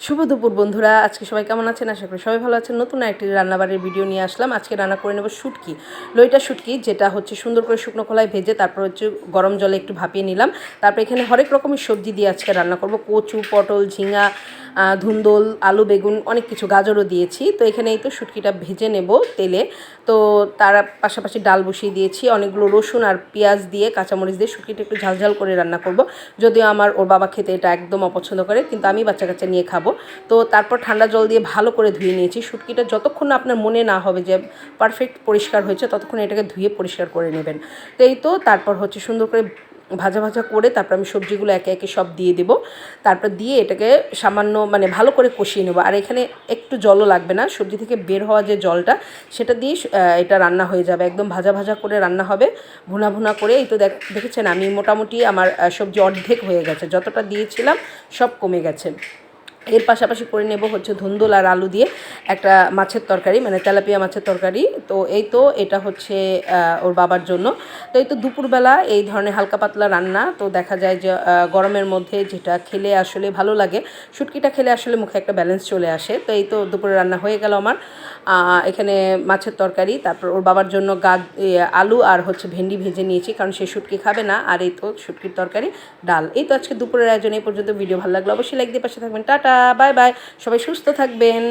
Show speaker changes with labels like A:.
A: শুভ দুপুর বন্ধুরা, আজকে সবাই কেমন আছেন? আশা করি সবাই ভালো আছেন। নতুন একটি রান্নাবাড়ির ভিডিও নিয়ে আসলাম। আজকে রান্না করে নেব শুটকি, লইটা শুটকি, যেটা হচ্ছে সুন্দর করে শুকনো খোলায় ভেজে তারপর হচ্ছে গরম জলে একটু ভাপিয়ে নিলাম। তারপর এখানে হরেক রকমের সবজি দিয়ে আজকে রান্না করব। কচু, পটল, ঝিঙা, ধুন্দল, আলু, বেগুন, অনেক কিছু, গাজরও দিয়েছি। তো এখানে এই তো শুটকিটা ভেজে নেব তেলে। তো তার পাশাপাশি ডাল বসিয়ে দিয়েছি, অনেকগুলো রসুন আর পেঁয়াজ দিয়ে, কাঁচামরিচ দিয়ে শুটকিটা একটু ঝালঝাল করে রান্না করব। যদিও ওর বাবা খেতে এটা একদম অপছন্দ করে, কিন্তু আমি বাচ্চা কাচ্চা নিয়ে খাবো। তো তারপর ঠান্ডা জল দিয়ে ভালো করে ধুয়ে নিয়েছি শুটকিটা। যতক্ষণ না আপনার মনে না হবে যে পারফেক্ট পরিষ্কার হয়েছে, ততক্ষণ এটাকে ধুয়ে পরিষ্কার করে নেবেন। তো এই তো তারপর হচ্ছে সুন্দর করে ভাজা ভাজা করে তারপর আমি সবজিগুলো একে একে সব দিয়ে দেবো। তারপর দিয়ে এটাকে সামান্য ভালো করে কষিয়ে নেবো। আর এখানে একটু জলও লাগবে না, সবজি থেকে বের হওয়া যে জলটা, সেটা দিয়ে এটা রান্না হয়ে যাবে। একদম ভাজা ভাজা করে রান্না হবে, ভুনা ভুনা করে। এই তো দেখেছেন আমি মোটামুটি আমার সবজি অর্ধেক হয়ে গেছে, যতটা দিয়েছিলাম সব কমে গেছে। এর পাশাপাশি করে নেব হচ্ছে ধুন্দুল আর আলু দিয়ে একটা মাছের তরকারি, তেলাপিয়া মাছের তরকারি। তো এই তো এটা হচ্ছে ওর বাবার জন্য। তো এই তো দুপুরবেলা এই ধরনের হালকা পাতলা রান্না। তো দেখা যায় যে গরমের মধ্যে যেটা খেলে আসলে ভালো লাগে, শুটকিটা খেলে আসলে মুখে একটা ব্যালেন্স চলে আসে। তো এই তো দুপুরে রান্না হয়ে গেল আমার। এখানে মাছের তরকারি, তারপর ওর বাবার জন্য আলু আর হচ্ছে ভেন্ডি ভেজে নিয়েছি, কারণ সে শুটকি খাবে না। আর এই তো শুটকির তরকারি, ডাল। এই তো আজকে দুপুরের আয়োজন এই পর্যন্ত। ভিডিও ভালো লাগলো অবশ্যই লাইক দিয়ে পাশে থাকবেন। টাটা, বাই বাই, সবাই সুস্থ থাকবেন।